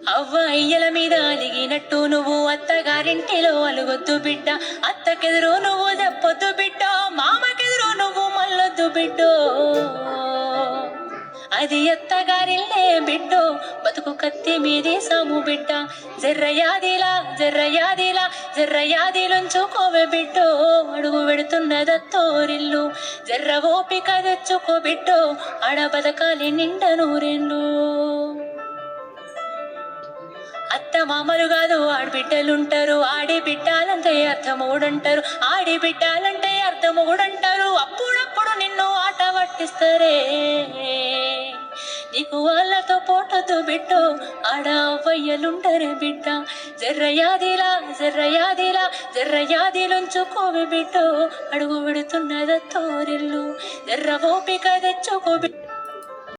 అవ్వ అయ్యల మీద అలిగినట్టు నువ్వు అత్తగారింటిలో అలుగొద్దు బిడ్డ. అత్తకెదురు నువ్వు చెప్పొద్దు బిడ్డ, మామకెదురు నువ్వు మల్లొద్దు బిడ్డో. అది అత్తగారిల్లే బిడ్డో, బతుకు కత్తి మీది సాము బిడ్డ. జర్రయాదిలా జర్రయాదిలా జర్రయాదిలుంచుకోవే బిడ్డో, అడుగు పెడుతున్నదత్తోరిల్లు. జర్ర ఓపిక తెచ్చుకో బిడ్డో, ఆడ బతకాలి నిండ నూరెండు. అత్త మామలు కాదు ఆడబిడ్డలుంటారు, ఆడి బిడ్డాలంటే అర్థమోడంటారు, ఆడి బిడ్డాలంటే అర్థమోడంటారు. అప్పుడప్పుడు నిన్ను ఆట పట్టిస్తారే, నీకు వాళ్ళతో పోటొద్దు బిడ్డో, ఆడ అవ్వయ్యలుండరే బిడ్డ. జర్రయాదిలా జర్రయాదిలా జర్రయాదిలుంచుకోవి బిడ్డో, అడుగు పెడుతున్నదత్తోరిల్లు. జర్ర ఓపిక తెచ్చుకో బిడ్డ.